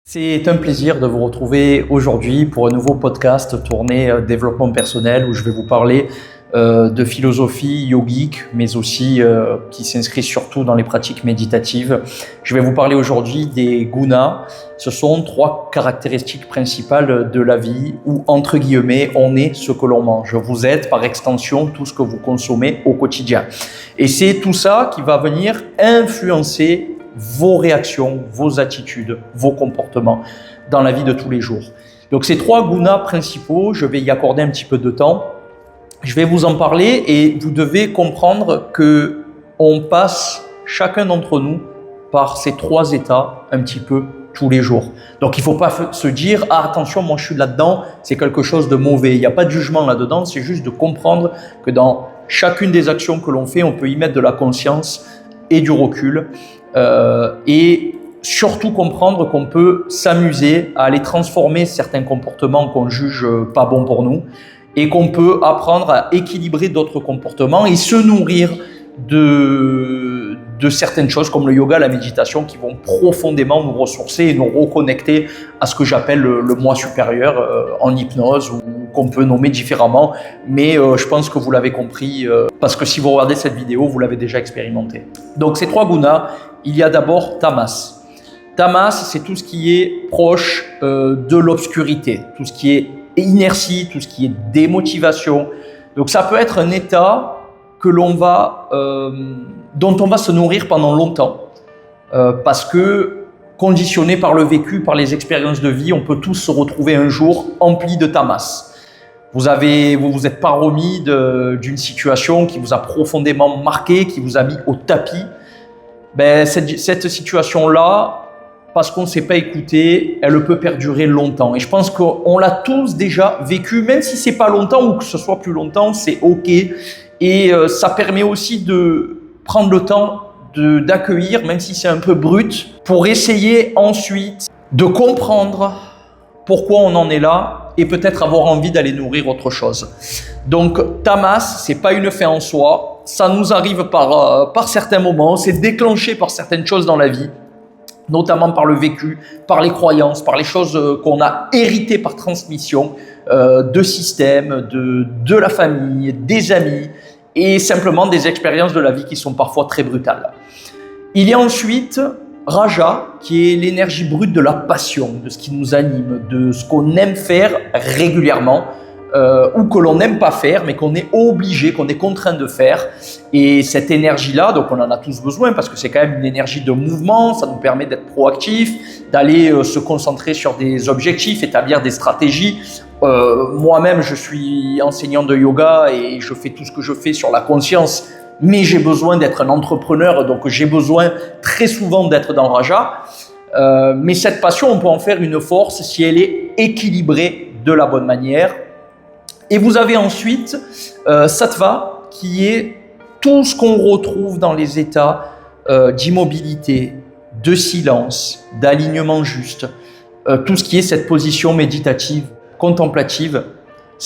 C'est un plaisir de vous retrouver aujourd'hui pour un nouveau podcast tourné développement personnel où je vais vous parler de philosophie yogique mais aussi qui s'inscrit surtout dans les pratiques méditatives. Je vais vous parler aujourd'hui des gunas. Ce sont 3 caractéristiques principales de la vie où, entre guillemets, on est ce que l'on mange. Vous êtes par extension tout ce que vous consommez au quotidien. Et c'est tout ça qui va venir influencer vos réactions, vos attitudes, vos comportements dans la vie de tous les jours. Donc ces 3 gunas principaux, je vais y accorder un petit peu de temps. Je vais vous en parler et vous devez comprendre que on passe chacun d'entre nous par ces 3 états un petit peu tous les jours. Donc il ne faut pas se dire « Ah attention, moi je suis là-dedans, c'est quelque chose de mauvais ». Il n'y a pas de jugement là-dedans, c'est juste de comprendre que dans chacune des actions que l'on fait, on peut y mettre de la conscience et du recul. Et surtout comprendre qu'on peut s'amuser à aller transformer certains comportements qu'on juge pas bons pour nous et qu'on peut apprendre à équilibrer d'autres comportements et se nourrir de certaines choses comme le yoga, la méditation qui vont profondément nous ressourcer et nous reconnecter à ce que j'appelle le moi supérieur en hypnose ou qu'on peut nommer différemment, mais je pense que vous l'avez compris parce que si vous regardez cette vidéo, vous l'avez déjà expérimenté. Donc ces 3 gunas, il y a d'abord tamas. Tamas, c'est tout ce qui est proche de l'obscurité, tout ce qui est inertie, tout ce qui est démotivation. Donc ça peut être un état que dont on va se nourrir pendant longtemps parce que conditionné par le vécu, par les expériences de vie, on peut tous se retrouver un jour emplis de tamas. Vous vous êtes pas remis d'une situation qui vous a profondément marqué, qui vous a mis au tapis. Cette situation-là, parce qu'on ne s'est pas écouté, elle peut perdurer longtemps. Et je pense qu'on l'a tous déjà vécu, même si c'est pas longtemps ou que ce soit plus longtemps, c'est OK. Et ça permet aussi de prendre le temps d'accueillir, même si c'est un peu brut, pour essayer ensuite de comprendre pourquoi on en est là et peut-être avoir envie d'aller nourrir autre chose. Donc tamas, c'est pas une fin en soi, ça nous arrive par certains moments, c'est déclenché par certaines choses dans la vie, notamment par le vécu, par les croyances, par les choses qu'on a héritées par transmission, de systèmes, de la famille, des amis et simplement des expériences de la vie qui sont parfois très brutales. Il y a ensuite Raja, qui est l'énergie brute de la passion, de ce qui nous anime, de ce qu'on aime faire régulièrement ou que l'on n'aime pas faire, mais qu'on est obligé, qu'on est contraint de faire. Et cette énergie-là, donc on en a tous besoin parce que c'est quand même une énergie de mouvement, ça nous permet d'être proactif, d'aller se concentrer sur des objectifs, établir des stratégies. Moi-même, je suis enseignant de yoga et je fais tout ce que je fais sur la conscience, mais j'ai besoin d'être un entrepreneur, donc j'ai besoin très souvent d'être dans Raja. Mais cette passion, on peut en faire une force si elle est équilibrée de la bonne manière. Et vous avez ensuite Sattva, qui est tout ce qu'on retrouve dans les états d'immobilité, de silence, d'alignement juste, tout ce qui est cette position méditative, contemplative,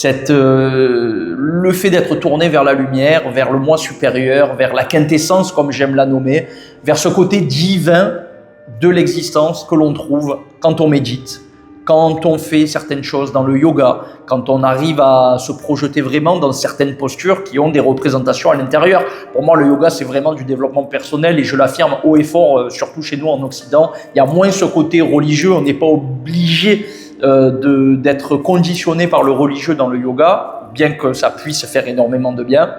le fait d'être tourné vers la lumière, vers le moi supérieur, vers la quintessence comme j'aime la nommer, vers ce côté divin de l'existence que l'on trouve quand on médite, quand on fait certaines choses dans le yoga, quand on arrive à se projeter vraiment dans certaines postures qui ont des représentations à l'intérieur. Pour moi, le yoga, c'est vraiment du développement personnel et je l'affirme haut et fort, surtout chez nous en Occident. Il y a moins ce côté religieux, on n'est pas obligé d'être conditionné par le religieux dans le yoga, bien que ça puisse faire énormément de bien.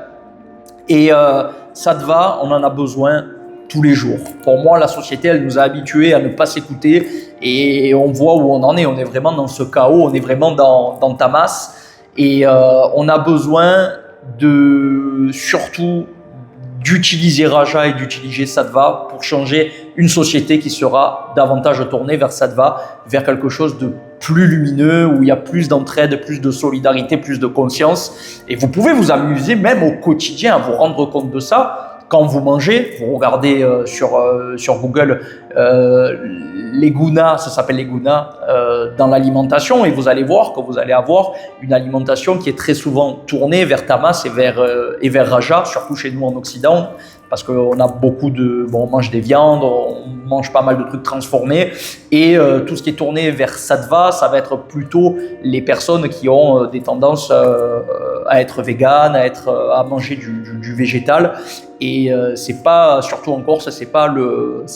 Et Sattva, on en a besoin tous les jours. Pour moi, la société, elle nous a habitués à ne pas s'écouter et on voit où on en est. On est vraiment dans ce chaos, on est vraiment dans tamas et on a besoin surtout d'utiliser Raja et d'utiliser Sattva pour changer une société qui sera davantage tournée vers Sattva, vers quelque chose de plus lumineux, où il y a plus d'entraide, plus de solidarité, plus de conscience. Et vous pouvez vous amuser même au quotidien à vous rendre compte de ça. Quand vous mangez, vous regardez sur Google les gunas, ça s'appelle les gunas dans l'alimentation et vous allez voir que vous allez avoir une alimentation qui est très souvent tournée vers tamas et vers raja, surtout chez nous en Occident. parce qu'on a beaucoup de... Bon, on mange des viandes, on mange pas mal de trucs transformés, et tout ce qui est tourné vers sattva, ça va être plutôt les personnes qui ont des tendances à être véganes, à manger du végétal. Et c'est pas, surtout en Corse, c'est pas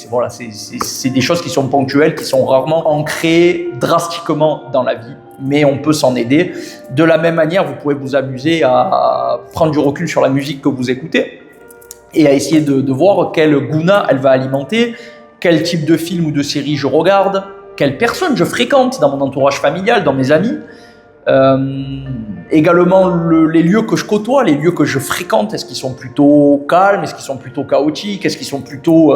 voilà, c'est des choses qui sont ponctuelles, qui sont rarement ancrées drastiquement dans la vie, mais on peut s'en aider. De la même manière, vous pouvez vous amuser à prendre du recul sur la musique que vous écoutez et à essayer de voir quelle guna elle va alimenter, quel type de film ou de série je regarde, quelle personne je fréquente dans mon entourage familial, dans mes amis. Également les lieux que je côtoie, les lieux que je fréquente, est-ce qu'ils sont plutôt calmes, est-ce qu'ils sont plutôt chaotiques, est-ce qu'ils sont plutôt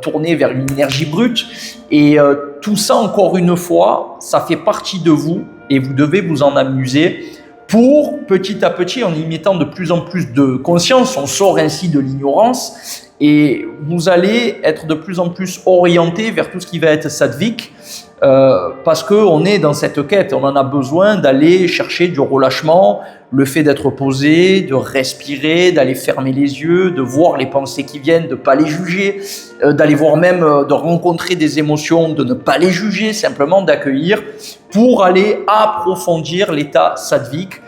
tournés vers une énergie brute. Et tout ça, encore une fois, ça fait partie de vous et vous devez vous en amuser pour, petit à petit, en y mettant de plus en plus de conscience, on sort ainsi de l'ignorance et vous allez être de plus en plus orienté vers tout ce qui va être sattvique. Parce qu'on est dans cette quête, on en a besoin d'aller chercher du relâchement, le fait d'être posé, de respirer, d'aller fermer les yeux, de voir les pensées qui viennent, de ne pas les juger, d'aller voir même, de rencontrer des émotions, de ne pas les juger, simplement d'accueillir pour aller approfondir l'état sattvique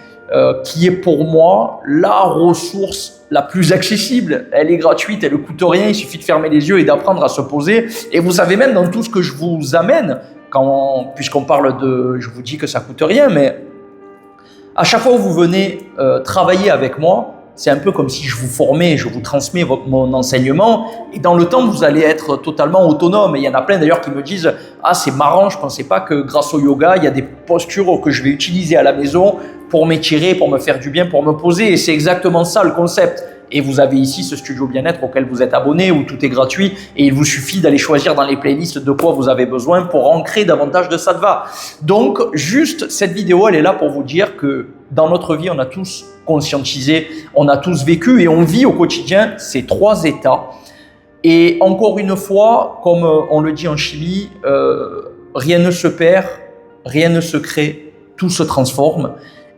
qui est pour moi la ressource la plus accessible. Elle est gratuite, elle ne coûte rien, il suffit de fermer les yeux et d'apprendre à se poser. Et vous savez, même dans tout ce que je vous amène, puisqu'on parle de... Je vous dis que ça ne coûte rien, mais à chaque fois où vous venez travailler avec moi, c'est un peu comme si je vous formais, je vous transmets mon enseignement et dans le temps, vous allez être totalement autonome. Et il y en a plein d'ailleurs qui me disent « Ah, c'est marrant, je ne pensais pas que grâce au yoga, il y a des postures que je vais utiliser à la maison pour m'étirer, pour me faire du bien, pour me poser. » Et c'est exactement ça le concept. Et vous avez ici ce studio bien-être auquel vous êtes abonné, où tout est gratuit et il vous suffit d'aller choisir dans les playlists de quoi vous avez besoin pour ancrer davantage de sattva. Donc, juste cette vidéo, elle est là pour vous dire que dans notre vie, on a tous conscientisé, on a tous vécu et on vit au quotidien ces trois états. Et encore une fois, comme on le dit en chimie, rien ne se perd, rien ne se crée, tout se transforme.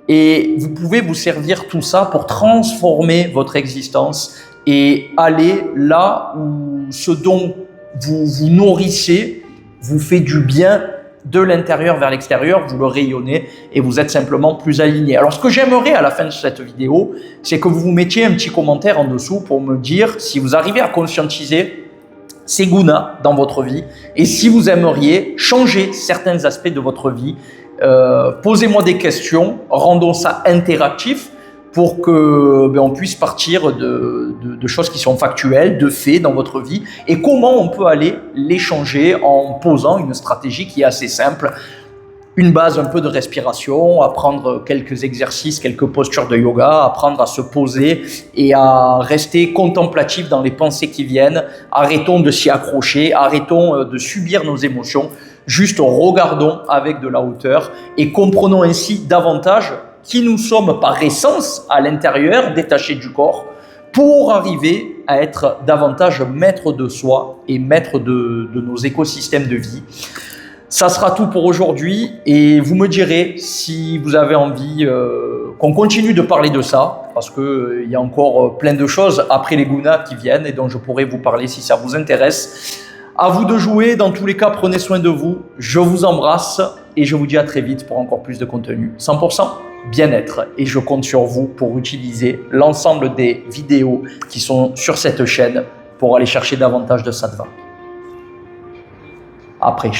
Et vous pouvez vous servir tout ça pour transformer votre existence et aller là où ce dont vous vous nourrissez vous fait du bien de l'intérieur vers l'extérieur, vous le rayonnez et vous êtes simplement plus aligné. Alors ce que j'aimerais à la fin de cette vidéo, c'est que vous vous mettiez un petit commentaire en dessous pour me dire si vous arrivez à conscientiser ces gunas dans votre vie et si vous aimeriez changer certains aspects de votre vie. Posez-moi des questions, rendons ça interactif pour que on puisse partir de choses qui sont factuelles, de faits dans votre vie et comment on peut aller les changer en posant une stratégie qui est assez simple. Une base, un peu de respiration, apprendre quelques exercices, quelques postures de yoga, apprendre à se poser et à rester contemplatif dans les pensées qui viennent. Arrêtons de s'y accrocher, arrêtons de subir nos émotions. Juste regardons avec de la hauteur et comprenons ainsi davantage qui nous sommes par essence à l'intérieur, détachés du corps, pour arriver à être davantage maître de soi et maître de nos écosystèmes de vie. Ça sera tout pour aujourd'hui et vous me direz si vous avez envie qu'on continue de parler de ça parce qu'il y a encore plein de choses après les gunas qui viennent et dont je pourrais vous parler si ça vous intéresse. À vous de jouer, dans tous les cas, prenez soin de vous. Je vous embrasse et je vous dis à très vite pour encore plus de contenu. 100% bien-être et je compte sur vous pour utiliser l'ensemble des vidéos qui sont sur cette chaîne pour aller chercher davantage de sattva. Après.